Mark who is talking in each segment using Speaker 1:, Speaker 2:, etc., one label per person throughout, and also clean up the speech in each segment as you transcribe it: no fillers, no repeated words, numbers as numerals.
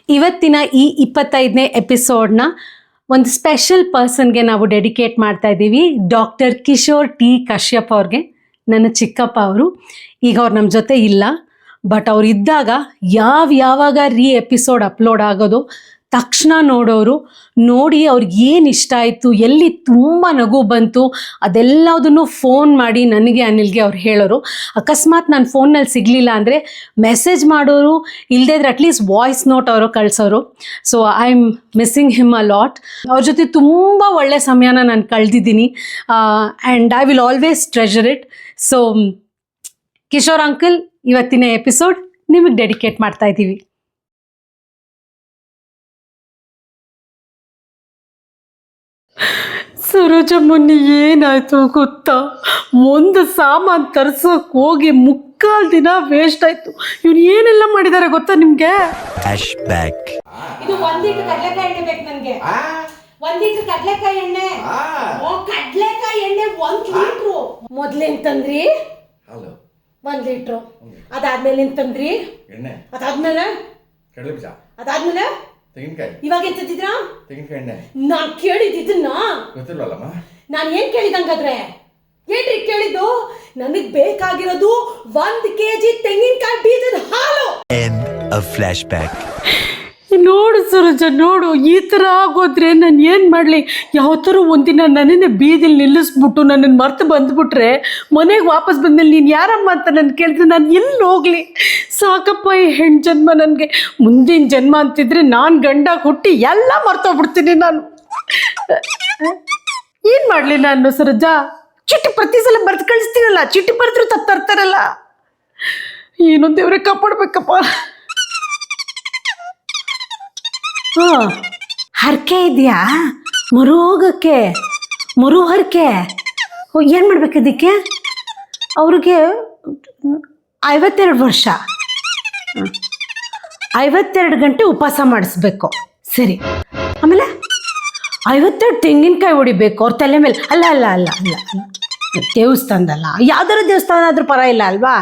Speaker 1: ಇವತ್ತಿನ ಈ 25ನೇ ಎಪಿಸೋಡ್ನ ಒಂದು ಸ್ಪೆಷಲ್ ಪರ್ಸನ್ಗೆ ನಾವು ಡೆಡಿಕೇಟ್ ಮಾಡ್ತಾ ಇದ್ದೀವಿ. ಡಾಕ್ಟರ್ ಕಿಶೋರ್ ಟಿ ಕಶ್ಯಪ್ ಅವ್ರಿಗೆ, ನನ್ನ ಚಿಕ್ಕಪ್ಪ ಅವರು. ಈಗ ಅವ್ರು ನಮ್ಮ ಜೊತೆ ಇಲ್ಲ, ಬಟ್ ಅವ್ರು ಇದ್ದಾಗ ಯಾವಾಗ ಎಪಿಸೋಡ್ ಅಪ್ಲೋಡ್ ಆಗೋದು ತಕ್ಷಣ ನೋಡೋರು, ನೋಡಿ ಅವ್ರಿಗೆ ಏನು ಇಷ್ಟ ಆಯಿತು, ಎಲ್ಲಿ ತುಂಬ ನಗು ಬಂತು ಅದೆಲ್ಲದನ್ನು ಫೋನ್ ಮಾಡಿ ನನಗೆ ಅನಿಲ್ಗೆ ಅವ್ರು ಹೇಳೋರು. ಅಕಸ್ಮಾತ್ ನಾನು ಫೋನಲ್ಲಿ ಸಿಗಲಿಲ್ಲ ಅಂದರೆ ಮೆಸೇಜ್ ಮಾಡೋರು, ಇಲ್ಲದೇ ಇದ್ರೆ ಅಟ್ಲೀಸ್ಟ್ ವಾಯ್ಸ್ ನೋಟ್ ಅವರು ಕಳಿಸೋರು. So I am missing him a lot. ಅವ್ರ ಜೊತೆ ತುಂಬ ಒಳ್ಳೆ ಸಮಯನ ನಾನು ಕಳೆದಿದ್ದೀನಿ and I will always treasure it. So Kishore uncle, ಇವತ್ತಿನ ಎಪಿಸೋಡ್ ನಿಮಗೆ ಡೆಡಿಕೇಟ್ ಮಾಡ್ತಾ ಇದ್ದೀವಿ. ಸರೋಜಮ್ಮನಿ ಏನಾಯ್ತು ಗೊತ್ತಾ, ಒಂದು ಸಾಮಾನು ತರ್ಸೋಕೆ ಹೋಗಿ ಮುಕ್ಕಾಲು ದಿನ ವೇಸ್ಟ್ ಆಯ್ತು. ಇವ್ರು ಏನೆಲ್ಲ ಮಾಡಿದ್ದಾರೆ ಗೊತ್ತಾ ನಿಮ್ಗೆ? ಇದು 1 ಲೀಟರ್ ಕಡಲೆಕಾಯಿ ಎಣ್ಣೆ ಬೇಕು ನನಗೆ. 1 ಲೀಟರ್ ಕಡಲೆಕಾಯಿ ಎಣ್ಣೆ. ಕಡಲೆಕಾಯಿ ಎಣ್ಣೆ 1 ಲೀಟ್ರು. ಮೊದ್ಲೇನ್ ತಂದ್ರಿ? 1 ಲೀಟ್ರು. ಅದಾದ್ಮೇಲೆ ಏನ್ ತಂದ್ರಿ? ಎಣ್ಣೆ. ಅದಾದ್ಮೇಲೆ ಅದಾದ್ಮೇಲೆ ತೆಂಗಿನಕಾಯಿ. ಇವಾಗ ಏನ್ ತಂದಿದ್ರಾ? ತೆಂಗಿನಕಾಯಿ ಎಣ್ಣೆ. ನಾನ್ ಕೇಳಿದ್ದನ್ನ ಗೊತ್ತಿಲ್ವಲ್ಲಮ್ಮ. ನಾನು ಏನ್ ಕೇಳಿದಂಗಾದ್ರೆ ಏನ್ರಿ ಕೇಳಿದ್ದು? ನನಗ್ ಬೇಕಾಗಿರೋದು 1 kg ತೆಂಗಿನಕಾಯಿ ಬೀಜದ ಹಾಲು. ನೋಡು ಸರೋಜ, ನೋಡು, ಈ ಥರ ಆಗೋದ್ರೆ ನಾನು ಏನು ಮಾಡಲಿ? ಯಾವ ಥರ ಒಂದಿನ ನನ್ನನ್ನೇ ಬೀದಿಲಿ ನಿಲ್ಲಿಸ್ಬಿಟ್ಟು ನನ್ನನ್ನು ಮರ್ತು ಬಂದುಬಿಟ್ರೆ, ಮನೆಗೆ ವಾಪಸ್ ಬಂದಲ್ಲಿ ನೀನು ಯಾರಮ್ಮ ಅಂತ ನಾನು ಕೇಳಿದ್ರೆ ನಾನು ಎಲ್ಲಿ ಹೋಗಲಿ? ಸಾಕಪ್ಪ ಈ ಹೆಣ್ಣು ಜನ್ಮ ನನಗೆ. ಮುಂದಿನ ಜನ್ಮ ಅಂತಿದ್ರೆ ನಾನು ಗಂಡಾಗ ಹುಟ್ಟಿ ಎಲ್ಲ ಮರ್ತೋಗ್ಬಿಡ್ತೀನಿ ನಾನು. ಏನು ಮಾಡಲಿ ನಾನು ಸರೋಜ? ಚಿಟ್ಟಿ ಪ್ರತಿ ಸಲ ಬರ್ದು ಕಳಿಸ್ತೀನಲ್ಲ, ಚಿಟ್ಟಿ ಬರೆದ್ರು ತರ್ತಾರಲ್ಲ. ಏನು ದೇವ್ರೆ ಕಾಪಾಡ್ಬೇಕಪ್ಪ. ಹರಕೆ ಇದೆಯಾ? ಮರು ಹೋಗೋಕ್ಕೆ, ಮರು ಹರಕೆ. ಏನು ಮಾಡ್ಬೇಕು ಅದಕ್ಕೆ? ಅವ್ರಿಗೆ 52 ವರ್ಷ, 52 ಗಂಟೆ ಉಪವಾಸ ಮಾಡಿಸ್ಬೇಕು. ಸರಿ, ಆಮೇಲೆ 52 ತೆಂಗಿನಕಾಯಿ ಹೊಡಿಬೇಕು ಅವ್ರ ತಲೆ ಮೇಲೆ. ಅಲ್ಲ ಅಲ್ಲ ಅಲ್ಲ ಅಲ್ಲ ದೇವಸ್ಥಾನದಲ್ಲ, ಯಾವ್ದಾರು ದೇವಸ್ಥಾನ ಆದ್ರೂ ಪರ ಇಲ್ಲ ಅಲ್ವಾ?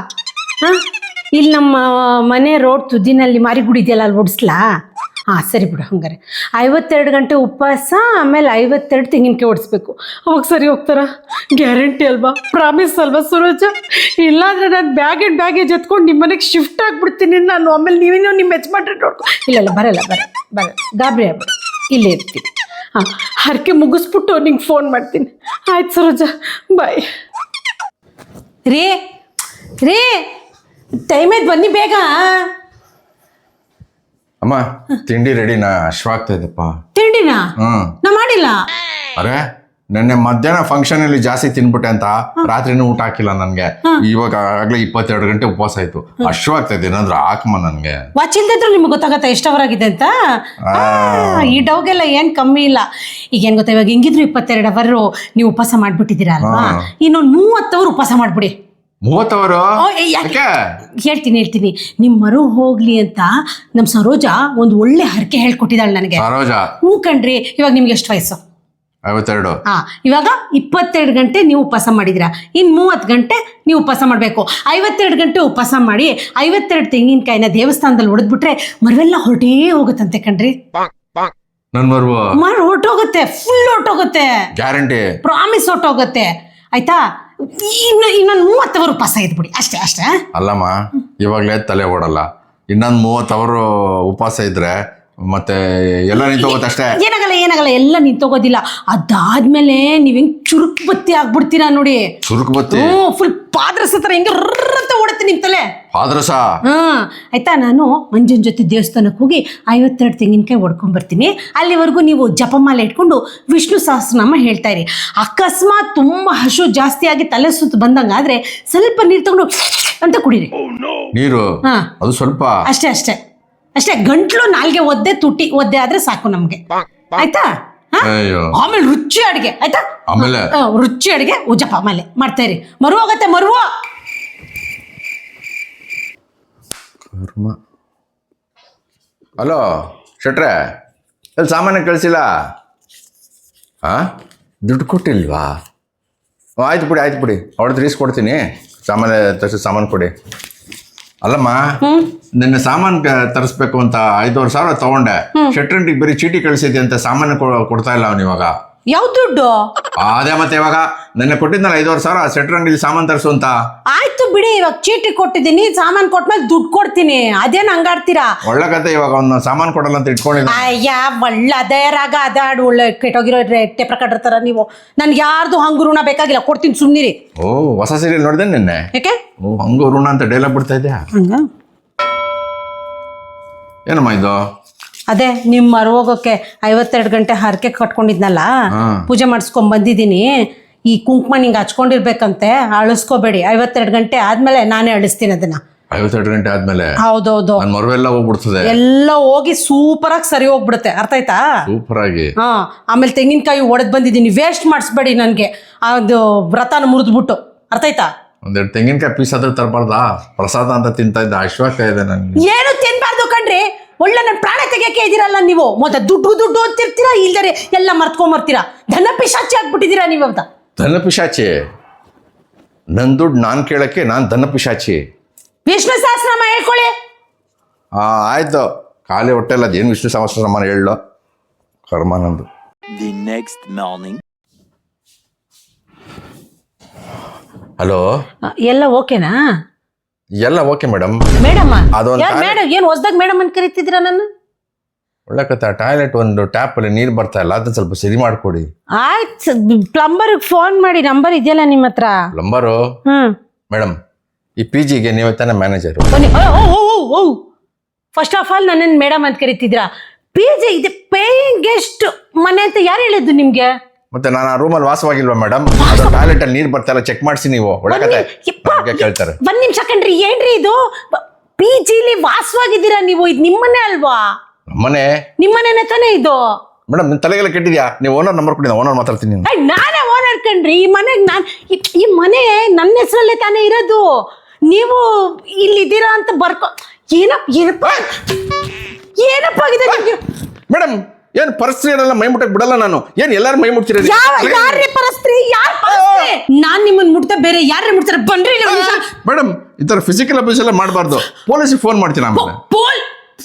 Speaker 1: ಹಾಂ, ಇಲ್ಲಿ ನಮ್ಮ ಮನೆ ರೋಡ್ ತುದಿನಲ್ಲಿ ಮಾರಿಗುಡಿ ಇದೆಯಲ್ಲ, ಅಲ್ಲಿ ಓಡಿಸ್ಲಾ? ಹಾಂ ಸರಿ ಬಿಡು. ಹಂಗಾರೆ 52 ಗಂಟೆ ಉಪವಾಸ, ಆಮೇಲೆ 52 ತೆಂಗಿನಕಾಯಿ ಓಡಿಸ್ಬೇಕು. ಅವಾಗ ಸರಿ ಹೋಗ್ತಾರ? ಗ್ಯಾರಂಟಿ ಅಲ್ವಾ? ಪ್ರಾಮಿಸ್ ಅಲ್ವಾ ಸರೋಜ? ಇಲ್ಲಾಂದರೆ ನಾನು ಬ್ಯಾಗೇಜ್ ಎತ್ಕೊಂಡು ನಿಮ್ಮ ಮನೆಗೆ ಶಿಫ್ಟ್ ಆಗಿಬಿಡ್ತೀನಿ ನಾನು. ಆಮೇಲೆ ನೀವೇನೋ ನಿಮ್ಮ ಯಜಮಾನ್ರೆ ನೋಡ್ಕೊ. ಇಲ್ಲ ಬರಲ್ಲ, ಗಾಬರಿ ಆಗ್ಬಿಡು, ಇಲ್ಲೇ ಇರ್ತೀನಿ. ಹಾಂ, ಹರಕೆ ಮುಗಿಸ್ಬಿಟ್ಟು ನಿಂಗೆ ಫೋನ್ ಮಾಡ್ತೀನಿ. ಆಯ್ತು ಸರೋಜ, ಬಾಯ್. ರೇ ಟೈಮ್ ಆಯ್ತು, ಬನ್ನಿ ಬೇಗ.
Speaker 2: ಅಮ್ಮ, ತಿಂಡಿ ರೆಡಿನಾ? ಅಶ್ವಾಗ್ತಾ ಇದೆಪ್ಪ.
Speaker 1: ತಿಂಡಿನಾ? ನಾ ಮಾಡಿಲ್ಲ.
Speaker 2: ಅರೆ, ನೆನ್ನೆ ಮಧ್ಯಾಹ್ನ ಫಂಕ್ಷನ್ ಅಲ್ಲಿ ಜಾಸ್ತಿ ತಿನ್ಬಿಟ್ಟೆ ಅಂತ ರಾತ್ರಿನೂ ಊಟ ಹಾಕಿಲ್ಲ ನನ್ಗೆ. ಇವಾಗ ಆಗ್ಲೇ 22 ಗಂಟೆ ಉಪವಾಸ ಆಯ್ತು. ಅಶ್ವಾಗ್ತಾ ಇದೆ, ಏನಾದ್ರು ಹಾಕಮ್ಮ ನನ್ಗೆ.
Speaker 1: ವಾಚ್ ಇಲ್ದಿದ್ರು ನಿಮ್ಗೆ ಗೊತ್ತಾಗತ್ತ ಎಷ್ಟು ಅವರ್ ಆಗಿದೆ ಅಂತ? ಈ ಡೌಗೆಲ್ಲ ಏನ್ ಕಮ್ಮಿ ಇಲ್ಲ. ಈಗ ಏನ್ ಗೊತ್ತಾ, ಇವಾಗ ಹೆಂಗಿದ್ರು 22 ಅವರ್ ನೀವು ಉಪವಾಸ ಮಾಡ್ಬಿಟ್ಟಿದ್ದೀರಾ ಅಲ್ವಾ? ಇನ್ನೊಂದು 30 ಅವರ್ ಉಪವಾಸ ಮಾಡ್ಬಿಡಿ.
Speaker 2: 30 ಅವರು?
Speaker 1: ಹೇಳ್ತೀನಿ. ನಿಮ್ ಮರು ಹೋಗ್ಲಿ ಅಂತ ನಮ್ ಸರೋಜ ಒಂದು ಒಳ್ಳೆ ಹರಕೆ ಹೇಳ್ಕೊಟ್ಟಿದ್ದಾಳೆ ನನಗೆ.
Speaker 2: ಸರೋಜ?
Speaker 1: ಹ್ಞೂ ಕಣ್ರಿ. ಇವಾಗ ನಿಮ್ಗೆ ಎಷ್ಟು ವಯಸ್ಸು?
Speaker 2: 52.
Speaker 1: ಇವಾಗ 22 ಗಂಟೆ ನೀವು ಉಪವಾಸ ಮಾಡಿದಿರಾ, ಇನ್ನು 30 ಗಂಟೆ ನೀವು ಉಪವಾಸ ಮಾಡಬೇಕು. 52 ಗಂಟೆ ಉಪವಾಸ ಮಾಡಿ 52 ತೆಂಗಿನಕಾಯಿನ ದೇವಸ್ಥಾನದಲ್ಲಿ ಹೊಡೆದ್ಬಿಟ್ರೆ ಮರವೆಲ್ಲ ಹೊರಟೇ ಹೋಗುತ್ತಂತೆ ಕಣ್ರಿ.
Speaker 2: ನನ್ ಮರ
Speaker 1: ಹೊರಟೋಗುತ್ತೆ, ಫುಲ್ ಹೊರಟೋಗುತ್ತೆ.
Speaker 2: ಗ್ಯಾರಂಟಿ,
Speaker 1: ಪ್ರಾಮಿಸ್ ಹೊರಟೋಗುತ್ತೆ. ಆಯ್ತಾ? ಇನ್ನೊಂದು 30 ಅವರ್ ಉಪವಾಸ ಇದ್ಬಿಡಿ, ಅಷ್ಟೇ.
Speaker 2: ಅಲ್ಲಮ್ಮ, ಇವಾಗಲೇ ತಲೆ ಓಡಲ್ಲ. ಇನ್ನೊಂದು 30 ಅವರು ಉಪವಾಸ ಇದ್ರೆ ಮತ್ತೆ ಎಲ್ಲ ನಿಂತೋಗುತ್ತೆ ಅಷ್ಟೇ.
Speaker 1: ಏನಾಗಲ್ಲ, ಎಲ್ಲ ನಿಂತೋಗೋದಿಲ್ಲ. ಅದಾದ್ಮೇಲೆ ನೀವ್ ಹೆಂಗ್ ಚುರುಕ್ ಬತ್ತಿ ಆಗ್ಬಿಡ್ತೀರಾ ನೋಡಿ.
Speaker 2: ಚುರುಕ್ ಬತ್ತಿ?
Speaker 1: ಫುಲ್ ಪಾದ್ರಸ ತರ ಹೆಂಗೆ ರರ್ರಂತ ಓಡುತ್ತೆ ನಿಮ್ ತಲೆ.
Speaker 2: ಪಾದ್ರಸ?
Speaker 1: ಆಯ್ತಾ? ನಾನು ಮಂಜನ್ ಜೊತೆ ದೇವಸ್ಥಾನಕ್ಕೆ ಹೋಗಿ 52 ತೆಂಗಿನಕಾಯಿ ಹೊಡ್ಕೊಂಡ್ ಬರ್ತೀನಿ. ಅಲ್ಲಿವರೆಗೂ ನೀವು ಜಪಮಾಲೆ ಇಟ್ಕೊಂಡು ವಿಷ್ಣು ಸಹಸ್ರನಾಮ ಹೇಳ್ತಾ ಇರಿ. ಅಕಸ್ಮಾತ್ ತುಂಬಾ ಹಸು ಜಾಸ್ತಿ ಆಗಿ ತಲೆ ಸುತ್ತು ಬಂದಂಗಾದ್ರೆ ಸ್ವಲ್ಪ ನೀರು ತಗೊಂಡು ಅಂತ ಕುಡೀರಿ.
Speaker 2: ನೀರು? ಅದು ಸ್ವಲ್ಪ
Speaker 1: ಅಷ್ಟೇ. ಗಂಟ್ಲು ನಾಲ್ಗೆ ಒದ್ದೆ, ತುಟಿ ಒದ್ದೆ ಆದ್ರೆ ಸಾಕು ನಮ್ಗೆ. ಆಯ್ತಾ? ಆಮೇಲೆ ರುಚಿ ಅಡಿಗೆ. ಆಯ್ತಾ?
Speaker 2: ಆಮೇಲೆ
Speaker 1: ರುಚಿ ಅಡಿಗೆ ಉಜಪ ಆಮೇಲೆ ಮಾಡ್ತಾ ಇರಿ. ಮರು ಹೋಗತ್ತೆ, ಮರುವ.
Speaker 2: ಹಲೋ ಶೆಟ್ರೆ, ಎಲ್ಲಿ ಸಾಮಾನ್ಯ ಕಳಿಸಿಲ್ಲ? ದುಡ್ಡು ಕೊಟ್ಟಿಲ್ವಾ? ಆಯ್ತು ಬಿಡಿ. ಅವಳದ್ದು ರೀಸ್ ಕೊಡ್ತೀನಿ. ಸಾಮಾನು ಕೊಡಿ. ಅಲ್ಲಮ್ಮ ನಿನ್ನೆ ಸಾಮಾನ್ ತರಿಸ್ಬೇಕು ಅಂತ 5,500 ತಗೊಂಡೆ. ಶೆಟ್ರಂಟಿಗೆ ಬರೀ ಚೀಟಿ ಕಳಿಸಿದ್ದೆ ಅಂತ ಸಾಮಾನು ಕೊಡ್ತಾ ಇಲ್ಲ ಅವ್ನು ಇವಾಗ.
Speaker 1: ಯಾವ ದುಡ್ಡು?
Speaker 2: ಅದೇ ಮತ್ತೆ ಇವಾಗ ನಿನ್ನೆ ಕೊಟ್ಟಿದ್ನಲ್ಲ 5,500 ಶೆಟ್ರಂಟಿಗೆ ಸಾಮಾನ್ ತರಿಸು ಅಂತ.
Speaker 1: ಆಯ್ತು ಬಿಡಿ, ಇವಾಗ ಚೀಟಿ ಕೊಟ್ಟಿದ್ದೀನಿ, ಸಾಮಾನ್ ಕೊಟ್ಮೇಲೆ ದುಡ್ಡು ಕೊಡ್ತೀನಿ, ಅದೇನ್ ಹಂಗಾಡ್ತೀರಾ?
Speaker 2: ಒಳ್ಳೆ ಕತೆ. ಇವಾಗ ಅವ್ನು ಸಾಮಾನ್ ಕೊಡಲ್ಲ ಅಂತ ಇಟ್ಕೊಂಡಿದ್ದ.
Speaker 1: ಅಯ್ಯ ಒಳ್ಳೆ ಅದೇ ರಾಗ ಅದಾಡು, ಒಳ್ಳೆ ಕೆಟ್ಟೋಗಿರೋ ಟೇಪ್ ತರ ನೀವು. ನನ್ಗೆ ಯಾರ್ದು ಹಂಗು ಋಣ ಬೇಕಾಗಿಲ್ಲ, ಕೊಡ್ತೀನಿ ಸುಮ್ನಿರಿ.
Speaker 2: ಓ, ಹೊಸ ಸೀರಿಯಲ್ ನೋಡ್ದೆ ನಿನ್ನೆ?
Speaker 1: ಯಾಕೆ?
Speaker 2: ಓ, ಹಂಗು ಋಣ ಅಂತ ಡೈಲಾಗ್ ಬಿಡ್ತಾ ಇದ್ಯಾ? ಏನಮ್ಮ ಇದು?
Speaker 1: ಅದೇ ನಿಮ್ ಮರೋಗೋಕೆ 52 ಗಂಟೆ ಹರಕೆ ಕಟ್ಕೊಂಡಿದ್ನಲ್ಲ, ಪೂಜೆ ಮಾಡಿಸ್ಕೊಂಡ್ ಬಂದಿದ್ದೀನಿ. ಈ ಕುಂಕುಮ ನಿಂಗೆ ಹಚ್ಕೊಂಡಿರ್ಬೇಕಂತೆ, ಅಳಿಸ್ಕೋಬೇಡಿ. 52 ಗಂಟೆ ಆದ್ಮೇಲೆ ನಾನೇ ಅಳಿಸ್ತೀನಿ ಅದನ್ನ.
Speaker 2: 52 ಗಂಟೆ ಆದ್ಮೇಲೆ?
Speaker 1: ಹೌದೌದು.
Speaker 2: ನನ್ ಮರವೆಲ್ಲ ಹೋಗ್ಬಿಡ್ತದೆ.
Speaker 1: ಎಲ್ಲ ಹೋಗಿ ಸೂಪರ್ ಆಗಿ ಸರಿ ಹೋಗ್ಬಿಡುತ್ತೆ, ಅರ್ಥ ಆಯ್ತಾ?
Speaker 2: ಸೂಪರ್ ಆಗಿ.
Speaker 1: ಆಮೇಲೆ ತೆಂಗಿನಕಾಯಿ ಒಡೆದ್ ಬಂದಿದ್ದೀನಿ, ವೇಸ್ಟ್ ಮಾಡಿಸ್ಬೇಡಿ ನನ್ಗೆ. ಅದು ವ್ರತನ ಮುರಿದ್ಬಿಟ್ಟು, ಅರ್ಥ ಆಯ್ತಾ?
Speaker 2: ಒಂದೆರಡು ತೆಂಗಿನಕಾಯಿ ಪೀಸ್ ಆದ್ರೂ ತರಬಾರ್ದಾ? ಪ್ರಸಾದ ಅಂತ ತಿಂತಾ ಇದ್ದ, ಅಶ್ವಾಗ್ತಾ ಇದೆ ನನ್ಗೆ.
Speaker 1: ಏನು ತಿನ್ಬಾರ್ದು ಕಣ್ರಿ, ಒಳ್ಳೆ ನನ್ನ ಪ್ರಾಣ ತೆಗಿಯಕ್ಕೆ ಇದ್ದೀರಲ್ಲ ನೀವು. ಮೊದಲ ದುಡ್ಡು ಅಂತಿರ್ತೀರಾ, ಇಲ್ದರೆ ಎಲ್ಲ ಮರ್ತ್ಕೊಂಬರ್ತೀರಾ. ಧನ ಪಿಶಾಚಿ ಆಗ್ಬಿಟ್ಟಿದ್ದೀರಾ ನೀವು ಅಂತ.
Speaker 2: ಧನ ಪಿಶಾಚಿ? ನನ್ ದುಡ್ಡು ನಾನ್ ಕೇಳಕ್ಕೆ ನಾನ್ ಧನ ಪಿಶಾಚಿ?
Speaker 1: ವಿಷ್ಣು ಸಹಸ್ರನಾಮ ಹೇಳ್ಕೊಳ್ಳಿ.
Speaker 2: ಆಯ್ತು. ಖಾಲಿ ಹೊಟ್ಟೆಲ್ಲ ಅದೇನು ವಿಷ್ಣು ಸಹಸ್ರನಾಮ ಹೇಳೋ ಕರ್ಮ ನಂದು.
Speaker 3: The next morning.
Speaker 2: ಹಲೋ,
Speaker 1: ಎಲ್ಲ ಓಕೆನಾ?
Speaker 2: ಎಲ್ಲ ಓಕೆ ಮೇಡಮ್.
Speaker 1: ಮೇಡಮ್
Speaker 2: ಅದೊಂದು
Speaker 1: ಮೇಡಮ್ ಏನು ಹೊಸದಾಗ ಮೇಡಮ್ ಅಂತ ಕರಿತಿದ್ದೀರಾ ನನ್ನ?
Speaker 2: ಒಳ್ಳೆ ಕತೆ. ಟಾಯ್ಲೆಟ್ ಒಂದು ಟ್ಯಾಪ್ ಅಲ್ಲಿ ನೀರು ಬರ್ತಾ ಇಲ್ಲ, ಅದನ್ನ ಸ್ವಲ್ಪ ಸರಿ ಮಾಡ್ಕೊಡಿ.
Speaker 1: ಆಯ್ತು, ಪ್ಲಂಬರ್ ಫೋನ್ ಮಾಡಿ, ನಂಬರ್ ಇದೆಯಲ್ಲ ನಿಮ್ಮ ಹತ್ರ?
Speaker 2: ಪ್ಲಂಬರು? ಮೇಡಮ್, ಈ ಪಿ ಜಿಗೆ ನೀವೇ ತಾನೇ ಮ್ಯಾನೇಜರು?
Speaker 1: ಫಸ್ಟ್ ಆಫ್ ಆಲ್ ನನ್ನನ್ನು ಮೇಡಮ್ ಅಂತ ಕರಿತಿದ್ರಾ? ಪಿ ಜಿ ಇದೆ ಪೇಯಿಂಗ್ ಗೆಸ್ಟ್ ಮನೆ ಅಂತ ಯಾರು ಹೇಳಿದ್ದು ನಿಮ್ಗೆ?
Speaker 2: ಮತ್ತೆ ನಾನು ಆ ರೂಮಲ್ಲಿ ವಾಸವಾಗಿಲ್ವಾ ಮೇಡಮ್? ಅದು ಟಾಯ್ಲೆಟ್ ಅಲ್ಲಿ ನೀರು ಬರ್ತಾ ಇಲ್ಲ, ಚೆಕ್ ಮಾಡಿಸಿ ನೀವು. ಒಳ್ಳೆ ಕತೆ ಕೇಳ್ತಾರೆ.
Speaker 1: ಒಂದ್ ನಿಮಿಷ ಕಣ್ರಿ, ಏನ್ರಿ ಇದು? ಪಿ ಜಿಲಿ ವಾಸವಾಗಿದ್ದೀರಾ ನೀವು? ಇದು ನಿಮ್ಮನೆ ಅಲ್ವಾ?
Speaker 2: ಮನೆ
Speaker 1: ನಿಮ್ಮನೆ ತಾನೇ ಇದು?
Speaker 2: ಮೇಡಮ್, ನಿನ್ ತಲೆಗೆಲ್ಲ ಕೆಟ್ಟಿದ್ಯಾ? ನೀವು ಓನರ್ ನಂಬರ್ ಕೊಡಿ, ಓನರ್ ಮಾತಾಡ್ತೀನಿ.
Speaker 1: ನಾನೇ ಓನರ್ ಕಣ್ರಿ. ಈ ಮನೆಗೆ ಈ ಮನೆ ನನ್ನ ಹೆಸರಲ್ಲೇ ತಾನೇ ಇರೋದು. ನೀವು ಇಲ್ಲಿದ್ದೀರಾ ಅಂತ ಏನಪ್ಪ ಆಗಿದೆ ನಿಮ್ಗೆ?
Speaker 2: ಮೇಡಮ್, ಏನ್ ಪರಿಸ್ಥಿತಿಯನ್ನೆಲ್ಲ ಮೈ ಮುಟ್ಟಕ್ ಬಿಡಲ್ಲ ನಾನು. ಏನ್ ಎಲ್ಲಾರು ಮೈ ಮುಟ್ತೀರಿ?
Speaker 1: ಯಾರೇ ಪರಸ್ತ್ರೀ? ನಾನ್ ನಿಮ್ಮನ್ನ ಮುಟ್ತಾ ಬೇರೆ ಯಾರೇ ಮುಟ್ತಾರೆ? ಬನ್ರಿ
Speaker 2: ಮೇಡಮ್, ಈ ತರ ಫಿಸಿಕಲ್ ಅಬ್ಯೂಸ್ ಎಲ್ಲ ಮಾಡಬಾರ್ದು. ಪೊಲೀಸಿಗೆ ಫೋನ್ ಮಾಡ್ತೀನಿ ಆಮೇಲೆ.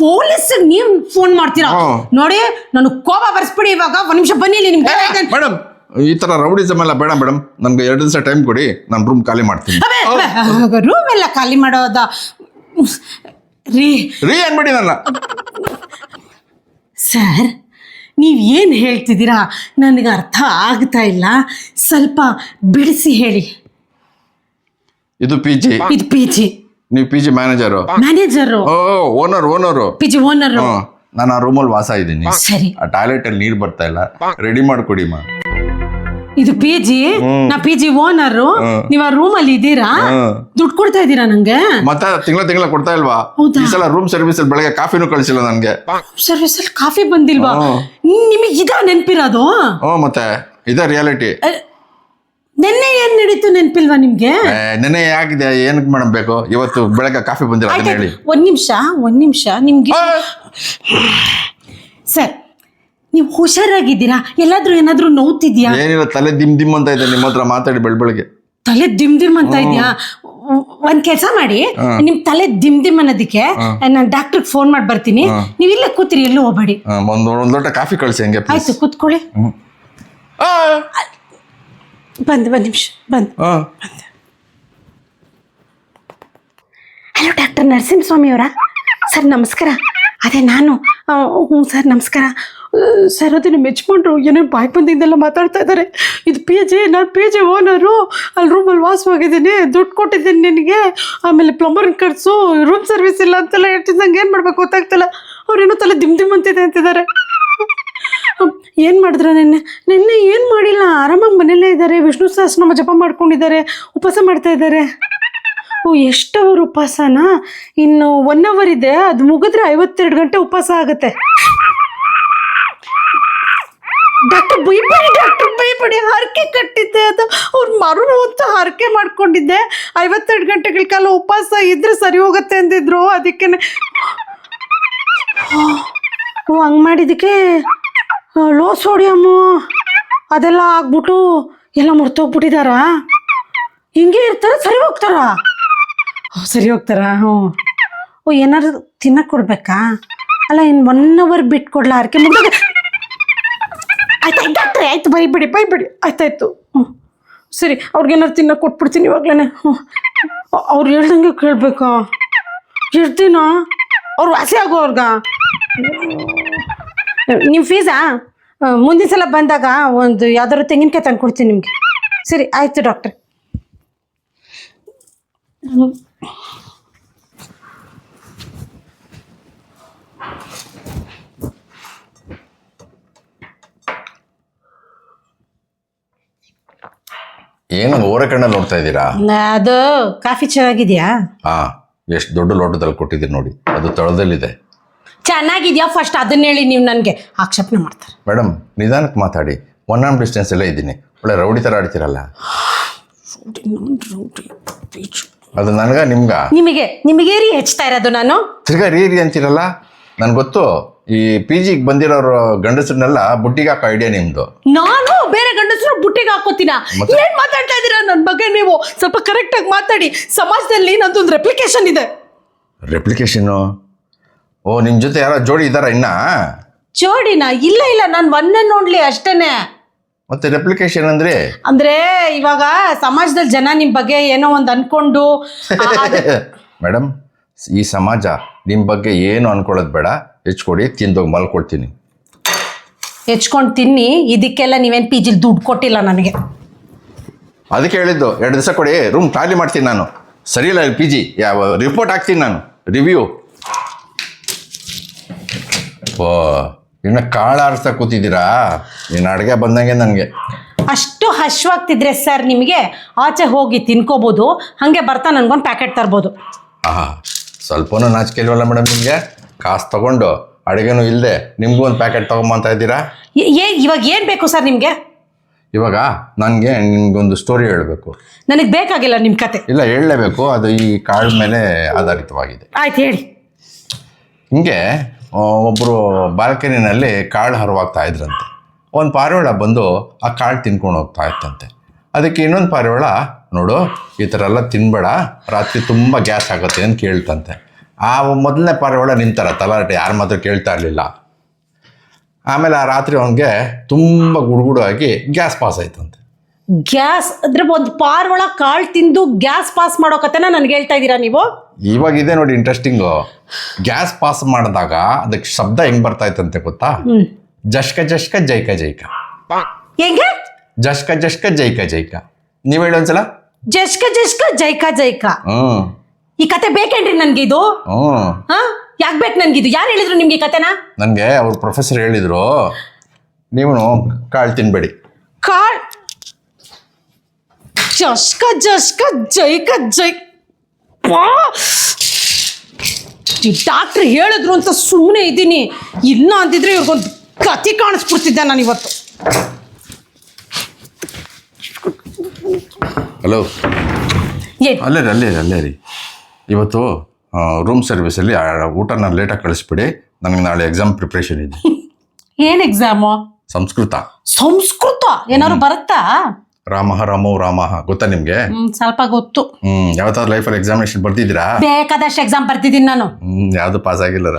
Speaker 1: ಪೊಲೀಸ್ ನೀವು ಫೋನ್ ಮಾಡ್ತೀರಾ? ನೋಡಿ, ನಾನು ಕೋಪ ಬರ್ಸ್ಬಿಡಿ ಇವಾಗ. ಒಂದ್ ನಿಮಿಷ ಬನ್ನಿ ಇಲ್ಲಿ. ನಿಮ್ಗೆ
Speaker 2: ಮೇಡಮ್, ಈ ತರ ರೌಡಿಸಮ್ ಎಲ್ಲ ಬೇಡ ಮೇಡಮ್. ನನ್ಗೆ 2 ದಿವಸ ಟೈಮ್ ಕೊಡಿ, ನಾನು ರೂಮ್ ಖಾಲಿ ಮಾಡ್ತೀನಿ.
Speaker 1: ರೂಮ್ ಎಲ್ಲ ಖಾಲಿ ಮಾಡೋದ? ರೀ
Speaker 2: ಅನ್ಬೇಡಿ ನನ್ನ.
Speaker 1: ಸರ್, ನೀವು ಏನು ಹೇಳ್ತಿದ್ದೀರಾ ನನಗೆ ಅರ್ಥ ಆಗ್ತಾ ಇಲ್ಲ. ಸ್ವಲ್ಪ ಬಿಡಿಸಿ ಹೇಳಿ.
Speaker 2: ಇದು ಪಿ ಜಿ.
Speaker 1: ಇದು ಪಿ ಜಿ.
Speaker 2: ನೀವು P G manager?
Speaker 1: Manager.
Speaker 2: Owner.
Speaker 1: P G owner.
Speaker 2: ನಾನು ಆ ರೂಮಲ್ಲಿ ವಾಸ ಇದ್ದೀನಿ.
Speaker 1: ಸರಿ.
Speaker 2: ಆ ಟಾಯ್ಲೆಟ್ ಅಲ್ಲಿ ನೀರು ಬರ್ತಾ ಇಲ್ಲ, ರೆಡಿ ಮಾಡ್ಕೊಡಿ ಮಾ.
Speaker 1: ಇದು ಪಿ ಜಿ, ನಾ ಪಿ ಜಿ ಓನರು. ನೀವ್ ಆ ರೂಮ್ ಅಲ್ಲಿ ಇದ್ದೀರಾ? ದುಡ್ಡು ಕೊಡ್ತಾ ಇದ್ದೀರಾ ನಂಗೆ?
Speaker 2: ಮತ್ತೆ ತಿಂಗಳ ಕೊಡ್ತಾ ಇಲ್ವಾ? ಈ ಸಲ ರೂಮ್ ಸರ್ವಿಸ್ ಅಲ್ಲಿ ಬೆಳಗ್ಗೆ ಕಾಫಿನೂ ಕಳಿಸಿಲ್ಲ ನನ್ಗೆ.
Speaker 1: ಸರ್ವಿಸ್ ಅಲ್ಲಿ ಕಾಫಿ ಬಂದಿಲ್ವಾ? ನಿಮಗೆ ಇದ ನೆನ್ಪಿರೋದು?
Speaker 2: ಮತ್ತೆ ಇದೇ ರಿಯಾಲಿಟಿ.
Speaker 1: ನೆನ್ನೆ ಏನ್ ನಡೀತು ನೆನ್ಪಿಲ್ವಾ ನಿಮ್ಗೆ?
Speaker 2: ನೆನ್ನೆ ಯಾಕಿದೆ? ಏನಕ್ಕೆ ಮೇಡಮ್ ಬೇಕು? ಇವತ್ತು ಬೆಳಗ್ಗೆ ಕಾಫಿ ಬಂದಿಲ್ಲ, ಅದನ್ನ ಹೇಳಿ.
Speaker 1: ಒಂದ್ ನಿಮಿಷ ನಿಮ್ಗೆ. ಸರ್, ನೀವು ಹುಷಾರಾಗಿದ್ದೀರಾ? ಏನಾದ್ರೂ ನೋವ್ತಿದ್ಯಾ?
Speaker 2: ಏನಿಲ್ಲ, ತಲೆ ದಿಮ್ ಅಂತ ಇದೆ. ನಿಮ್ಮ ಹತ್ರ ಮಾತಾಡಿ ಬೆಳಗ್ಗೆ
Speaker 1: ತಲೆ ದಿಮ್ ಅಂತ ಇದೆಯಾ? ಒಂದ್ ಕೆಲಸ ಮಾಡಿ, ನಿಮ್ ತಲೆ ದಿಮ್ ಅನ್ನೋದಕ್ಕೆ ನಾನು ಡಾಕ್ಟರ್ಗೆ ಫೋನ್ ಮಾಡಿ ಬರ್ತೀನಿ. ನೀವು ಇಲ್ಲೇ ಕೂತಿರಿ, ಎಲ್ಲೂ ಹೋಗ್ಬೇಡಿ.
Speaker 2: ಒಂದ್ ಲೋಟ ಕಾಫಿ ಕಳಿಸಿ ಹಂಗೆ.
Speaker 1: ಆಯ್ತು, ಕೂತ್ಕೊಳ್ಳಿ. ಒಂದ್ ನಿಮಿಷ ಬಂದ್. ಹಲೋ, ಡಾಕ್ಟರ್ ನರಸಿಂಹಸ್ವಾಮಿ ಅವರಾ? ಸರ್ ನಮಸ್ಕಾರ. ಅದೇ ನಾನು. ಹ್ಞೂ ಸರ್, ನಮಸ್ಕಾರ ಸರ್. ಅದನ್ನು ಮೆಚ್ಕೊಂಡ್ರು, ಏನೇನು ಬಾಯ್ ಬಂದಿಂದೆಲ್ಲ ಮಾತಾಡ್ತಾ ಇದ್ದಾರೆ. ಇದು ಪಿ ಜಿ, ನಾನು ಪಿ ಜಿ ಓನರು. ಅಲ್ಲಿ ರೂಮಲ್ಲಿ ವಾಸವಾಗಿದ್ದೀನಿ, ದುಡ್ಡು ಕೊಟ್ಟಿದ್ದೀನಿ ನಿನಗೆ. ಆಮೇಲೆ ಪ್ಲಂಬರ್ನ ಕರ್ಸು, ರೂಮ್ ಸರ್ವಿಸ್ ಇಲ್ಲ ಅಂತೆಲ್ಲ ಹೇಳ್ತಿದ್ದ. ನಂಗೆ ಏನು ಮಾಡ್ಬೇಕು ಗೊತ್ತಾಗ್ತಿಲ್ಲ. ಅವ್ರೇನೋ ತಲೆ ದಿಮ್ ಅಂತಿದೆ ಅಂತಿದ್ದಾರೆ. ಏನು ಮಾಡಿದ್ರ? ನಿನ್ನೆ ಏನು ಮಾಡಿಲ್ಲ, ಆರಾಮಾಗಿ ಮನೆಯಲ್ಲೇ ಇದ್ದಾರೆ. ವಿಷ್ಣು ಸಹಸ್ರನಾಮ ಜಪ ಮಾಡ್ಕೊಂಡಿದ್ದಾರೆ, ಉಪವಾಸ ಮಾಡ್ತಾ ಇದ್ದಾರೆ. ಎಷ್ಟು ಅವ್ರ ಉಪವಾಸನ? ಇನ್ನು 1 hour ಇದೆ, ಅದು ಮುಗಿದ್ರೆ 52 ಗಂಟೆ ಉಪವಾಸ ಆಗುತ್ತೆ. ಡಾಕ್ಟರ್ ಬೈಬೇಡಿ, ಹರಕೆ ಕಟ್ಟಿದ್ದೆ. ಅದು ಅವ್ರ ಮರು ಅಂತ ಹರಕೆ ಮಾಡ್ಕೊಂಡಿದ್ದೆ. 52 ಗಂಟೆಗಳ ಕಾಲ ಉಪವಾಸ ಇದ್ರೆ ಸರಿ ಹೋಗುತ್ತೆ ಅಂದಿದ್ರು. ಅದಕ್ಕೆ ಹಂಗೆ ಮಾಡಿದ್ದಕ್ಕೆ ಲೋ ಸೋಡಿಯಮ್ಮು ಅದೆಲ್ಲ ಆಗ್ಬಿಟ್ಟು ಎಲ್ಲ ಮರ್ತೋಗ್ಬಿಟ್ಟಿದಾರಾ? ಹಿಂಗೆ ಇರ್ತಾರ? ಸರಿ ಹೋಗ್ತಾರಾ? ಹ್ಞೂ. ಓ ಏನಾದ್ರು ತಿನ್ನಕ್ಕೆ ಕೊಡ್ಬೇಕಾ? ಅಲ್ಲ ಇನ್ನು 1 hour ಬಿಟ್ಟು ಕೊಡ್ಲಾ? ಅರ್ಕೆ ಮುಗ್ದಾಗ ಆಯ್ತು ಡಾಕ್ಟ್ರೆ, ಆಯ್ತು ಬೈಬಿಡಿ ಆಯ್ತಾಯ್ತು. ಹ್ಞೂ ಸರಿ, ಅವ್ರಿಗೇನಾರು ತಿನ್ನಕ್ಕೆ ಕೊಟ್ಬಿಡ್ತೀನಿ ಇವಾಗ್ಲೇ. ಹ್ಞೂ ಅವ್ರು ಹೇಳ್ದಂಗೆ ಕೇಳಬೇಕಾ? ಎಷ್ಟ್ ಅವ್ರು ವಾಸಿ ಆಗೋ ಅವ್ರಿಗ? ನಿಮ್ಮ ಫೀಸಾ ಮುಂದಿನ ಸಲ ಬಂದಾಗ ಒಂದು ಯಾವ್ದಾದ್ರು ತೆಂಗಿನಕಾಯಿ ತಂದು ಕೊಡ್ತೀನಿ ನಿಮಗೆ. ಸರಿ ಆಯಿತು ಡಾಕ್ಟ್ರೆ.
Speaker 2: ಏನು ಓರೆ ಕಣ್ಣಲ್ಲಿ ನೋಡ್ತಾ ಇದ್ದೀರಾ?
Speaker 1: ಅದು ಕಾಫಿ ಚೆನ್ನಾಗಿದೆಯಾ?
Speaker 2: ಹಾಂ, ಎಷ್ಟು ದೊಡ್ಡ ಲೋಟದಲ್ಲಿ ಕೊಟ್ಟಿದ್ದೀರಿ ನೋಡಿ, ಅದು ತಳದಲ್ಲಿದೆ.
Speaker 1: ಚೆನ್ನಾಗಿದೆಯಾ ಫಸ್ಟ್ ಅದನ್ನ ಹೇಳಿ. ನೀವು ನನಗೆ ಆಕ್ಷೇಪಣೆ ಮಾಡ್ತಾರೆ.
Speaker 2: ಮೇಡಮ್ ನಿಧಾನಕ್ಕೆ ಮಾತಾಡಿ, 1 arm ಡಿಸ್ಟೆನ್ಸ್ ಎಲ್ಲ ಇದ್ದೀನಿ. ಒಳ್ಳೆ ರೌಡಿ ಥರ ಆಡ್ತೀರಲ್ಲ. ಅದು ನನಗ
Speaker 1: ನಿಮಗೆ ರೀ ಹೆಚ್ಚುತ್ತಾ ಇರೋದು ನಾನು?
Speaker 2: ತಿರ್ಗಾ ರೀ ಅಂತೀರಲ್ಲ. ನನ್ಗೆ ಗೊತ್ತು, ಈ PG ಗೆ ಬಂದಿರೋರು ಗಂಡಸರನ್ನೆಲ್ಲ ಬುಟ್ಟಿಗೆ ಹಾಕೋ ಐಡಿಯಾ ನಿಮ್ದು.
Speaker 1: ನಾನು ಬೇರೆ ಗಂಡಸರು ಬುಟ್ಟಿಗೆ ಹಾಕೋತೀನ? ಏನ್ ಮಾತಾಡ್ತಾ ಇದ್ದೀರಾ ನನ್ನ ಬಗ್ಗೆ ನೀವು? ಸ್ವಲ್ಪ ಕರೆಕ್ಟಾಗಿ ಮಾತಾಡಿ. ಸಮಾಜದಲ್ಲಿ ನಂದೊಂದು ರೆಪ್ಲಿಕೇಶನ್ ಇದೆ.
Speaker 2: ರೆಪ್ಲಿಕೇಶನ್ನು? ಓ, ನಿಮ್ಮ ಜೊತೆ ಯಾರೋ ಜೋಡಿ ಇದ್ದಾರಾ ಇನ್ನ?
Speaker 1: ಜೋಡಿನ? ಇಲ್ಲ ನಾನು 1 and only ಅಷ್ಟೇನೆ.
Speaker 2: ಮತ್ತೆ ರೆಪ್ಲಿಕೇಶನ್ ಅಂದ್ರೆ
Speaker 1: ಇವಾಗ ಸಮಾಜದಲ್ಲಿ ಜನ ನಿಮ್ ಬಗ್ಗೆ ಏನೋ ಒಂದು ಅನ್ಕೊಂಡು
Speaker 2: ಮೇಡಮ್, ಈ ಸಮಾಜ ನಿಮ್ಮ ಬಗ್ಗೆ ಏನು ಅನ್ಕೊಳ್ಳೋದು ಬೇಡ. ಹೆಚ್ಚುಕೊಡಿ, ತಿಂದೋಗಿ ಮಲ್ಕೊಳ್ತೀನಿ.
Speaker 1: ಹೆಚ್ಕೊಂಡು ತಿನ್ನಿ. ಇದಕ್ಕೆಲ್ಲ ನೀವೇನು PG ದುಡ್ಡು ಕೊಟ್ಟಿಲ್ಲ ನನಗೆ.
Speaker 2: ಅದಕ್ಕೆ ಹೇಳಿದ್ದು 2 ದಿವಸ ಕೊಡಿ, ರೂಮ್ ಖಾಲಿ ಮಾಡ್ತೀನಿ ನಾನು. ಸರಿ ಇಲ್ಲ PG, ಯಾವ ರಿಪೋರ್ಟ್ ಹಾಕ್ತೀನಿ ನಾನು, ರಿವ್ಯೂ. ಓ, ಇನ್ನು ಕಾಳು ಆರಿಸ್ತಾ ಕೂತಿದ್ದೀರಾ? ನೀನು ಅಡುಗೆ ಬಂದಂಗೆ ನನಗೆ.
Speaker 1: ಅಷ್ಟು ಹಶ್ವಾಗ್ತಿದ್ರೆ ಸರ್ ನಿಮಗೆ ಆಚೆ ಹೋಗಿ ತಿನ್ಕೋಬೋದು. ಹಾಗೆ ಬರ್ತಾ ನನಗೊಂದು ಪ್ಯಾಕೆಟ್ ತರ್ಬೋದು.
Speaker 2: ಸ್ವಲ್ಪನೂ ನಾಚಿಕೆ ಇಲ್ವಲ್ಲ ಮೇಡಮ್ ನಿಮಗೆ? ಕಾಸು ತೊಗೊಂಡು ಅಡುಗೆನೂ ಇಲ್ಲದೆ ನಿಮಗೂ ಒಂದು ಪ್ಯಾಕೆಟ್ ತೊಗೊಂಬಂತ ಇದ್ದೀರಾ?
Speaker 1: ಇವಾಗ ಏನು ಬೇಕು ಸರ್ ನಿಮಗೆ?
Speaker 2: ಇವಾಗ ನನಗೆ ನಿಮ್ಗೊಂದು ಸ್ಟೋರಿ ಹೇಳಬೇಕು.
Speaker 1: ನನಗೆ ಬೇಕಾಗಿಲ್ಲ ನಿಮ್ಮ ಕತೆ.
Speaker 2: ಇಲ್ಲ, ಹೇಳಲೇಬೇಕು. ಅದು ಈ ಕಾಳು ಮೇಲೆ ಆಧಾರಿತವಾಗಿದೆ.
Speaker 1: ಆಯ್ತು ಹೇಳಿ.
Speaker 2: ಹಿಂಗೆ ಒಬ್ಬರು ಬಾಲ್ಕನಿನಲ್ಲಿ ಕಾಳು ಹರವಾಗ್ತಾ ಇದ್ರಂತೆ. ಒಂದು ಪಾರಿವಾಳ ಬಂದು ಆ ಕಾಳು ತಿನ್ಕೊಂಡು ಹೋಗ್ತಾ ಇತ್ತಂತೆ. ಅದಕ್ಕೆ ಇನ್ನೊಂದು ಪಾರಿವಾಳ, ನೋಡು ಈ ಥರ ಎಲ್ಲ ತಿನ್ಬೇಡ, ರಾತ್ರಿ ತುಂಬ ಗ್ಯಾಸ್ ಆಗುತ್ತೆ ಅಂತ ಕೇಳ್ತಂತೆ. ಆ ಮೊದಲನೇ ಪಾರಿವಾಳ ನಿಂತಾರ ತಲಾಟೆ, ಯಾರ ಮಾತ್ರ ಕೇಳ್ತಾ ಇರಲಿಲ್ಲ. ಆಮೇಲೆ ಆ ರಾತ್ರಿ ಅವನಿಗೆ ತುಂಬ ಗುಡುಗುಡಾಗಿ ಗ್ಯಾಸ್ ಪಾಸ್ ಆಯ್ತಂತೆ.
Speaker 1: ಗ್ಯಾಸ್ ಅಂದ್ರೆ ಒಂದು ಪಾರಿವಾಳ ಕಾಳು ತಿಂದು ಗ್ಯಾಸ್ ಪಾಸ್ ಮಾಡೋ ಕತೆನ ನನಗೆ ಹೇಳ್ತಾ ಇದ್ದೀರಾ ನೀವು?
Speaker 2: ಇವಾಗ ಇದೆ ನೋಡಿ ಇಂಟ್ರೆಸ್ಟಿಂಗು. ಗ್ಯಾಸ್ ಪಾಸ್ ಮಾಡಿದಾಗ ಅದಕ್ಕೆ ಶಬ್ದ ಹೆಂಗ್ ಬರ್ತಾ ಇತ್ತಂತೆ ಗೊತ್ತಾ? ಜಷ್ಕ ಜಷ್ಕ ಜೈಕ ಜೈಕ.
Speaker 1: ಹೆಂಗೆ?
Speaker 2: ಜಷ್ಕ ಜಷ್ಕ ಜೈಕ ಜೈಕ. ನೀವ್ ಹೇಳಿ ಒಂದ್ಸಲ.
Speaker 1: ಜಷ್ಕ ಜಷ್ಕ ಜೈಕ ಜೈಕ. ಈ ಕತೆ ಬೇಕೇನ್ರಿ ನನ್ಗೆ ಇದು? ಯಾಕೆ ಬೇಕು ನನ್ಗಿದು? ಯಾರು ಹೇಳಿದ್ರು ನಿಮ್ಗೆ ಈ ಕತೆನ?
Speaker 2: ನನ್ಗೆ ಅವ್ರ ಪ್ರೊಫೆಸರ್ ಹೇಳಿದ್ರು, ನೀವು ಕಾಳು ತಿನ್ಬೇಡಿ.
Speaker 1: ಕಾಳು ಜಷ್ಕ ಜಷ್ಕ ಜೈಕ ಜೈಕ. ಡಾಕ್ಟ್ರ್ ಹೇಳಿದ್ರು ಅಂತ ಸುಮ್ಮನೆ ಇದ್ದೀನಿ. ಇಲ್ಲ ಅಂತಿದ್ರೆ ಇವ್ರಿಗೊಂದು ಕತಿ ಕಾಣಿಸ್ಬಿಡ್ತಿದ್ದೆ ನಾನು ಇವತ್ತು.
Speaker 2: ಹಲೋ, ಅಲ್ಲೇ ರೀ. ಇವತ್ತು ರೂಮ್ ಸರ್ವಿಸಲ್ಲಿ ಊಟನ ಲೇಟಾಗಿ ಕಳಿಸ್ಬಿಡಿ. ನನಗೆ ನಾಳೆ ಎಕ್ಸಾಮ್ ಪ್ರಿಪ್ರೇಷನ್ ಇದೆ.
Speaker 1: ಏನು ಎಕ್ಸಾಮು?
Speaker 2: ಸಂಸ್ಕೃತ.
Speaker 1: ಏನಾದ್ರು ಬರುತ್ತಾ?
Speaker 2: ರಾಮೋ ರಾಮಃ ಗೊತ್ತಾ ನಿಮ್ಗೆ?
Speaker 1: ಸ್ವಲ್ಪ ಗೊತ್ತು.
Speaker 2: ಯಾವತ್ತಾದ್ರು ಲೈಫಲ್ಲಿ ಎಕ್ಸಾಮಿನೇಷನ್ ಬರ್ತಿದ್ದೀರಾ?
Speaker 1: ಬೇಕಾದಷ್ಟು ಎಕ್ಸಾಮ್ ಬರ್ತಿದ್ದೀನಿ ನಾನು.
Speaker 2: ಯಾವ್ದು ಪಾಸ್ ಆಗಿಲ್ಲರ.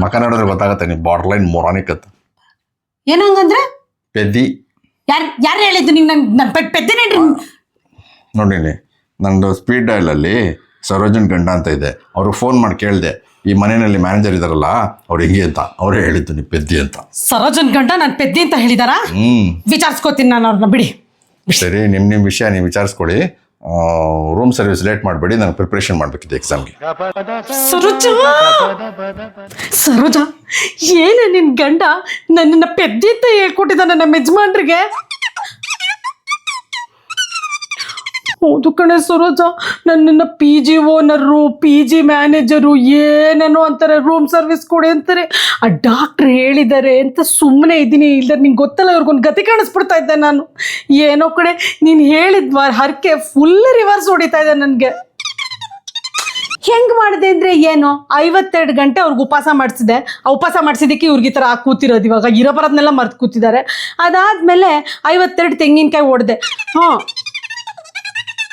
Speaker 2: ಮಕ ನೋಡಿದ್ರೆ ಗೊತ್ತಾಗತ್ತೆ ನೀವು ಬಾರ್ಡರ್ ಲೈನ್ ಮೊರಾನಿಕ್ ಅಂತ.
Speaker 1: ಏನಂಗಂದ್ರೆ?
Speaker 2: ಪೆದ್ದಿ.
Speaker 1: ಯಾರು ಹೇಳಿದ್ದು ನೀವು? ನನ್ನ ಪೆದ್ದಿನೇನ್ರಿ?
Speaker 2: ನೋಡಿ, ನಂದು ಸ್ಪೀಡ್ ಡಯಲಲ್ಲಿ ಸರೋಜನ್ ಗಂಡ ಅಂತ ಇದೆ. ಅವ್ರಿಗೆ ಫೋನ್ ಮಾಡಿ ಕೇಳಿದೆ, ಈ ಮನೆಯಲ್ಲಿ ಮ್ಯಾನೇಜರ್ ಇದಾರಲ್ಲ ಅವ್ರು ಹಿಂಗೆ ಅಂತ. ಅವರೇ ಹೇಳಿದ್ದು ನೀವು ಪೆದ್ದಿ ಅಂತ.
Speaker 1: ಸರೋಜನ್ ಗಂಡ ನಾನು ಪೆದ್ದಿ ಅಂತ ಹೇಳಿದಾರ? ವಿಚಾರಿಸ್ಕೋತೀನಿ ನಾನು ಅವ್ರನ್ನ, ಬಿಡಿ.
Speaker 2: ಸರಿ, ನಿಮ್ಮ ವಿಷಯ ನೀವು ವಿಚಾರಿಸ್ಕೊಳ್ಳಿ. ರೂಮ್ ಸರ್ವಿಸ್ ಲೇಟ್ ಮಾಡಬೇಡಿ, ನಾನು ಪ್ರಿಪ್ರೇಷನ್ ಮಾಡಬೇಕಿದೆ ಎಕ್ಸಾಮ್ಗೆ.
Speaker 1: ಸರೋಜಾ, ಏನೇ ನಿನ್ನ ಗಂಡ ನನ್ನನ್ನು ಪೆದ್ದಿ ಅಂತ ಹೇಳ್ಕೊಟ್ಟಿದ್ದಾನೆ ನಮ್ಮ ಯಜಮಾನ್ರಿಗೆ? ಹೌದು ಕಣೆ ಸರೋಜಾ, ನನ್ನನ್ನು PG ಓನರು, PG ಮ್ಯಾನೇಜರು ಏನೇನೋ ಅಂತಾರೆ, ರೂಮ್ ಸರ್ವಿಸ್ ಕೊಡಿ ಅಂತಾರೆ. ಆ ಡಾಕ್ಟ್ರ್ ಹೇಳಿದ್ದಾರೆ ಅಂತ ಸುಮ್ಮನೆ ಇದ್ದೀನಿ. ಇಲ್ಲ ನಿಂಗೆ ಗೊತ್ತಲ್ಲ, ಇವ್ರಿಗೊಂದು ಗತಿ ಕಾಣಿಸ್ಬಿಡ್ತಾ ಇದ್ದೆ ನಾನು. ಏನೋ ಕಡೆ ನೀನು ಹೇಳಿದ್ವ ಹರಕೆ ಫುಲ್ ರಿವರ್ಸ್ ಹೊಡಿತಾ ಇದೆ ನನಗೆ. ಹೆಂಗೆ ಮಾಡಿದೆ ಅಂದರೆ ಏನು, 52 ಗಂಟೆ ಅವ್ರಿಗೆ ಉಪವಾಸ ಮಾಡಿಸಿದೆ. ಆ ಉಪವಾಸ ಮಾಡಿಸಿದ್ದಕ್ಕೆ ಇವ್ರಿಗೆ ಈ ಥರ ಕೂತಿರೋದು. ಇವಾಗ ಇರೋ ಬರೋದನ್ನೆಲ್ಲ ಮರ್ತು ಕೂತಿದ್ದಾರೆ. ಅದಾದಮೇಲೆ 52 ತೆಂಗಿನಕಾಯಿ ಹೊಡೆದೆ.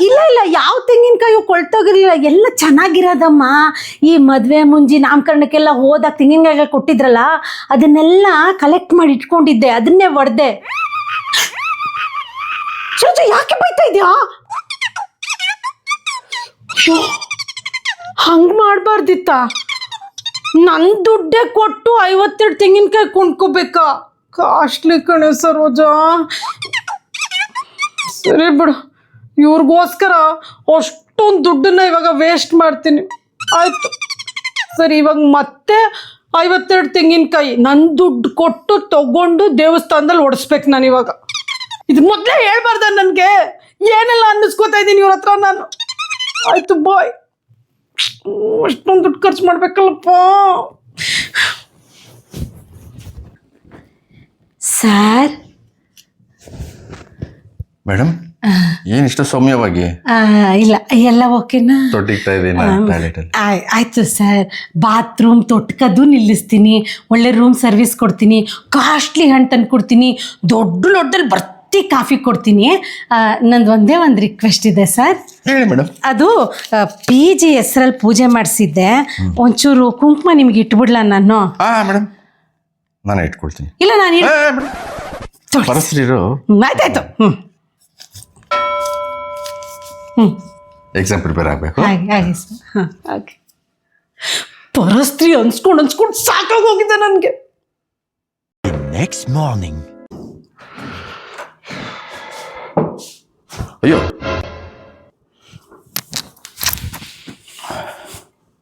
Speaker 1: ಇಲ್ಲ ಇಲ್ಲ, ಯಾವ ತೆಂಗಿನಕಾಯಿ ಕೊಳ್ತೋಗಿರ್ಲಿಲ್ಲ, ಎಲ್ಲ ಚೆನ್ನಾಗಿರೋದಮ್ಮ. ಈ ಮದುವೆ ಮುಂಜಿ ನಾಮಕರಣಕ್ಕೆಲ್ಲ ಹೋದಾಗ ತೆಂಗಿನಕಾಯಿ ಕೊಟ್ಟಿದ್ರಲ್ಲ, ಅದನ್ನೆಲ್ಲ ಕಲೆಕ್ಟ್ ಮಾಡಿ ಇಟ್ಕೊಂಡಿದ್ದೆ, ಅದನ್ನೇ ಒಡೆದೆ. ಯಾಕೆ ಬೈತಾ ಇದೆಯಾ? ಹಂಗ್ ಮಾಡ್ಬಾರ್ದಿತ್ತ. ನನ್ ದುಡ್ಡೇ ಕೊಟ್ಟು 52 ತೆಂಗಿನಕಾಯಿ ಕೊಂಡ್ಕೋಬೇಕಾ? ಕಾಸ್ಟ್ಲಿ ಕಣೆ ಸರೋಜಾ. ಸರಿ ಬಿಡು, ಇವ್ರಿಗೋಸ್ಕರ ಅಷ್ಟೊಂದು ದುಡ್ಡನ್ನ ಇವಾಗ ವೇಸ್ಟ್ ಮಾಡ್ತೀನಿ. ಆಯ್ತು ಸರಿ, ಇವಾಗ ಮತ್ತೆ 52 ತೆಂಗಿನಕಾಯಿ ನನ್ನ ದುಡ್ಡು ಕೊಟ್ಟು ತಗೊಂಡು ದೇವಸ್ಥಾನದಲ್ಲಿ ಹೊಡಿಸ್ಬೇಕು ನಾನು ಇವಾಗ. ಇದು ಮೊದಲೇ ಹೇಳ್ಬಾರ್ದ ನನಗೆ? ಏನೆಲ್ಲ ಅನ್ನಿಸ್ಕೋತಾ ಇದ್ದೀನಿ ಇವ್ರ ಹತ್ರ ನಾನು. ಆಯ್ತು ಬಾಯ್. ಅಷ್ಟೊಂದು ದುಡ್ಡು ಖರ್ಚು ಮಾಡ್ಬೇಕಲ್ಲಪ್ಪ. Sir
Speaker 2: madam, ಏನಿಷ್ಟು ಸೌಮ್ಯವಾಗಿ?
Speaker 1: ಇಲ್ಲ, ಎಲ್ಲ ಓಕೆನಾ?
Speaker 2: ತೊಟ್ಟಿಗ್ತಾ ಇದ್ದೀನಿ ಟಾಯ್ಲೆಟಲ್ಲಿ.
Speaker 1: ಆಯ್ತು ಸರ್. ಬಾತ್ರೂಮ್ ತೊಟ್ಕದ್ದು ನಿಲ್ಲಿಸ್ತೀನಿ, ಒಳ್ಳೆ ರೂಮ್ ಸರ್ವಿಸ್ ಕೊಡ್ತೀನಿ, ಕಾಸ್ಟ್ಲಿ ಹಣ್ಣು ತಂದು ಕೊಡ್ತೀನಿ, ದೊಡ್ಡ ಲೋಟದಲ್ಲಿ ಬರ್ತಿ ಕಾಫಿ ಕೊಡ್ತೀನಿ. ನಂದು ಒಂದೇ ಒಂದು ರಿಕ್ವೆಸ್ಟ್ ಇದೆ ಸರ್.
Speaker 2: ಹೇಳಿ ಮೇಡಮ್.
Speaker 1: ಅದು PG ಹೆಸರಲ್ಲಿ ಪೂಜೆ ಮಾಡಿಸಿದ್ದೆ, ಒಂಚೂರು ಕುಂಕುಮ ನಿಮ್ಗೆ ಇಟ್ಬಿಡ್ಲಾ ನಾನು?
Speaker 2: ಮೇಡಮ್, ನಾನು ಇಟ್ಕೊಳ್ತೀನಿ.
Speaker 1: ಇಲ್ಲ ನಾನು
Speaker 2: ಪರಸ್ತ್ರೀರು.
Speaker 1: ಆಯ್ತಾಯ್ತು.
Speaker 2: ಎಕ್ಸಾಮ್ ಪ್ರಿಪೇರ್ ಆಗಬೇಕು.
Speaker 1: ಹಾಗೆ ಸರ್. ಹಾಂ ಓಕೆ. ಪರಸ್ತ್ರೀ ಅನ್ಸ್ಕೊಂಡು ಸಾಕಾಗೋಗಿದೆ ನನಗೆ.
Speaker 3: Next morning.
Speaker 2: ಅಯ್ಯೋ,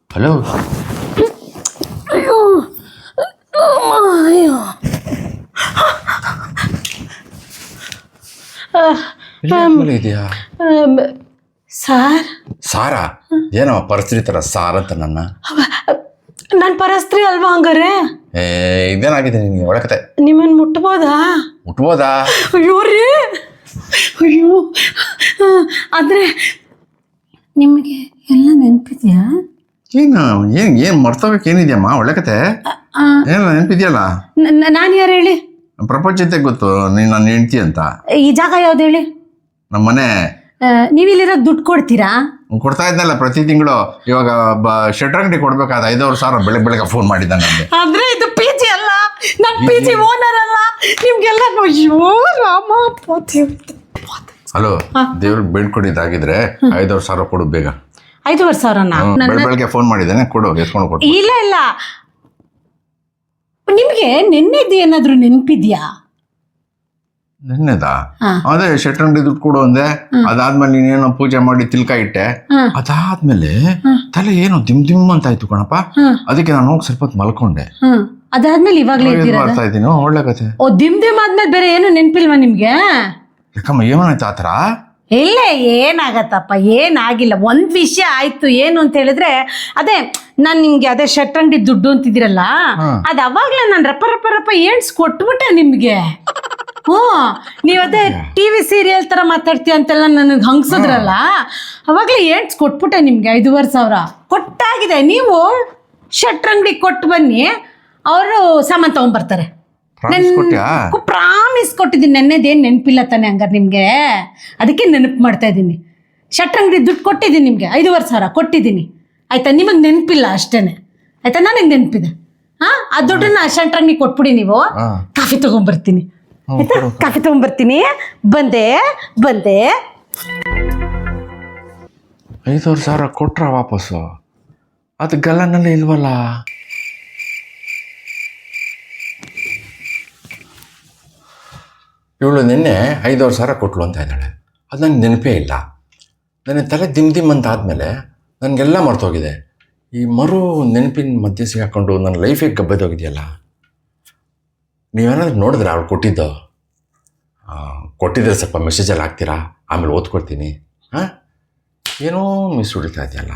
Speaker 2: ಹಲೋ.
Speaker 1: ಅಯ್ಯೋ ಅಯ್ಯೋ.
Speaker 2: ಇದೆಯಾ
Speaker 1: ಸರ್?
Speaker 2: ಸಾರಾ? ಏನೋ ಪರಿಸ್ಥಿತಿ ಥರ ಸಾರ್ ಅಂತ ನನ್ನ.
Speaker 1: ನಾನು ಪರಸ್ತ್ರೀ ಅಲ್ವಾ ಹಂಗಾರೆ?
Speaker 2: ಇದೇನಾಗಿದೆ ನಿನಗೆ ಒಳಕತೆ?
Speaker 1: ನಿಮ್ಮನ್ನು ಮುಟ್ಬೋದಾ?
Speaker 2: ಮುಟ್ಬೋದಾ?
Speaker 1: ಅಯ್ಯೋ ರೀ, ಅಯ್ಯೋ. ಆದರೆ ನಿಮಗೆ ಎಲ್ಲ ನೆನಪಿದೆಯಾ?
Speaker 2: ಏನು ಮರ್ತೋಗಕ್ಕೆ ಏನಿದೆಯಮ್ಮ? ಒಳ್ಳೆಕತೆ ಏನಿಲ್ಲ, ನೆನಪಿದೆಯಲ್ಲ.
Speaker 1: ನಾನು ಯಾರು ಹೇಳಿ?
Speaker 2: ಪ್ರಪಂಚತೆ ಗೊತ್ತು ನೀನು ನನ್ನ ಹೆಂಡ್ತಿ ಅಂತ.
Speaker 1: ಈ ಜಾಗ ಯಾವ್ದು ಹೇಳಿ?
Speaker 2: ನಮ್ಮ ಮನೆ.
Speaker 1: ನೀವಿಲ್ಲಿರೋ ದುಡ್ಡು ಕೊಡ್ತೀರಾ?
Speaker 2: ಕೊಡ್ತಾ ಇದ್ನಲ್ಲ ಪ್ರತಿ ತಿಂಗಳು. ಇವಾಗ ಶೆಟ್ರ್ ಅಂಗಡಿ ಕೊಡ್ಬೇಕಾದ 5,000 ಬೆಳಗ್ಗೆ ಫೋನ್ ಮಾಡಿದ್ದ ನನಗೆ.
Speaker 1: ಅಂದ್ರೆ ಇದು PG ಅಲ್ಲ, ನಾನು PG ಓನರ್ ಅಲ್ಲ. ನಿಮ್ಗೆಲ್ಲ ಅಯ್ಯೋ ರಾಮ.
Speaker 2: ಹಲೋ, ದೇವ್ರಿಗೆ ಬೇಡ್ಕೊಂಡಿದ್ದಾಗಿದ್ರೆ 5,000 ಕೊಡು ಬೇಗ.
Speaker 1: 5,500?
Speaker 2: ಬೆಳಗ್ಗೆ ಫೋನ್ ಮಾಡಿದ್ದೇನೆ, ಕೊಡು, ಎತ್ಕೊಂಡು ಕೊಡು.
Speaker 1: ಇಲ್ಲ ಇಲ್ಲ, ನಿಮ್ಗೆ ನಿನ್ನೆದು ಏನಾದ್ರು ನೆನಪಿದ್ಯಾ?
Speaker 2: ನಿನ್ನೆದಾ? ಅದೇ ಶೆಟ್ರ್ ಅಂಗಡಿ ದುಡ್ಡು ಕೊಡು ಅಂದೆ. ಅದಾದ್ಮೇಲೆ ನೀನೇನೋ ಪೂಜೆ ಮಾಡಿ ತಿಲ್ಕ ಇಟ್ಟೆ. ಅದಾದ್ಮೇಲೆ ತಲೆ ಏನೋ ದಿಮ್ ಅಂತ ಆಯ್ತು ಕಣಪ್ಪ. ಅದಕ್ಕೆ ನಾನು ಹೋಗಿ ಸ್ವಲ್ಪ ಹೊತ್ತು ಮಲ್ಕೊಂಡೆ.
Speaker 1: ಅದಾದ್ಮೇಲೆ ಇವಾಗ್ಲೇ
Speaker 2: ಮಾಡ್ತಾ ಇದ್ದೀನಿ. ಒಳ್ಳೆ ಕತೆ.
Speaker 1: ಓ, ದಿಮ್ ಆದ್ಮೇಲೆ ಬೇರೆ ಏನು ನೆನಪಿಲ್ವಾ ನಿಮ್ಗೆ?
Speaker 2: ಯಾಕಮ್ಮ, ಏನಾಯ್ತು ಆತರ?
Speaker 1: ಇಲ್ಲ, ಏನಾಗತ್ತಪ್ಪ, ಏನಾಗಿಲ್ಲ. ಒಂದು ವಿಷಯ ಆಯ್ತು. ಏನು ಅಂತ ಹೇಳಿದ್ರೆ, ಅದೇ ನಾನು ನಿಮ್ಗೆ ಅದೇ ಶೆಟ್ರ್ ಅಂಗಡಿ ದುಡ್ಡು ಅಂತಿದ್ದೀರಲ್ಲ, ಅದು ಅವಾಗ್ಲೇ ನಾನು ರಪ್ಪ ಏಣ್ಸ್ ಕೊಟ್ಬಿಟ್ಟೆ ನಿಮ್ಗೆ. ನೀವು ಅದೇ TV ಸೀರಿಯಲ್ ತರ ಮಾತಾಡ್ತೀಯ ಅಂತೆಲ್ಲ ನನಗೆ ಹಂಗ್ಸಿದ್ರಲ್ಲ, ಅವಾಗ್ಲೇ ಏಣ್ಸ್ ಕೊಟ್ಬಿಟ್ಟೆ ನಿಮ್ಗೆ. 5,500 ಕೊಟ್ಟಾಗಿದೆ. ನೀವು ಶೆಟ್ರ್ ಅಂಗಡಿ ಕೊಟ್ಟು ಬನ್ನಿ, ಅವರು ಸಾಮಾನು ತಗೊಂಡ್ಬರ್ತಾರೆ. ಪ್ರಾಮಿಸ್ ಕೊಟ್ಟಿದ್ದೀನಿ. ನೆನ್ನೆದೇನು ನೆನಪಿಲ್ಲ ತಾನೆ ಹಂಗಾರೆ ನಿಮಗೆ? ಅದಕ್ಕೆ ನೆನಪು ಮಾಡ್ತಾ ಇದ್ದೀನಿ. ಶೆಟ್ರ್ ಅಂಗಡಿ ದುಡ್ಡು ಕೊಟ್ಟಿದ್ದೀನಿ ನಿಮಗೆ, 5,500 ಕೊಟ್ಟಿದ್ದೀನಿ. ಆಯ್ತಾ? ನಿಮಗೆ ನೆನಪಿಲ್ಲ ಅಷ್ಟೇನೆ. ಆಯ್ತಾ? ನನಗೆ ನೆನಪಿದೆ. ಆ ದುಡ್ಡನ್ನ ಶೆಟ್ರ್ ಅಂಗಡಿ ಕೊಟ್ಬಿಡಿ. ನೀವು ಕಾಫಿ ತಗೊಂಡ್ಬರ್ತೀನಿ. ಆಯ್ತಾ? ಕಾಫಿ ತಗೊಂಡ್ಬರ್ತೀನಿ. ಬಂದೆ
Speaker 2: 5,000 ಕೊಟ್ರ ವಾಪಸ್ಸು? ಅದು ಗಲ್ಲನಲ್ಲಿ ಇಲ್ವಲ್ಲ. ಇವಳು ನಿನ್ನೆ 5,000 ಕೊಟ್ಲು ಅಂತ ಇದ್ದಾಳೆ. ಅದು ನನಗೆ ನೆನಪೇ ಇಲ್ಲ. ನನಗೆ ತಲೆ ದಿಮ್ ಅಂತ ಆದಮೇಲೆ ನನಗೆಲ್ಲ ಮರ್ತೋಗಿದೆ. ಈ ನೆನಪಿನ ಮಧ್ಯೆ ಸಿಗಾಕೊಂಡು ನನ್ನ ಲೈಫಿಗೆ ಗಬ್ಬೆದೋಗಿದೆಯಲ್ಲ. ನೀವೇನಾದ್ರೂ ನೋಡಿದ್ರೆ ಅವಳು ಕೊಟ್ಟಿದ್ರೆ ಸ್ವಲ್ಪ ಮೆಸೇಜಲ್ಲಿ ಹಾಕ್ತೀರಾ? ಆಮೇಲೆ ಓದ್ಕೊಡ್ತೀನಿ. ಏನೋ ಮಿಸ್ ಹೊಡಿತಾ ಇದೆಯಲ್ಲ.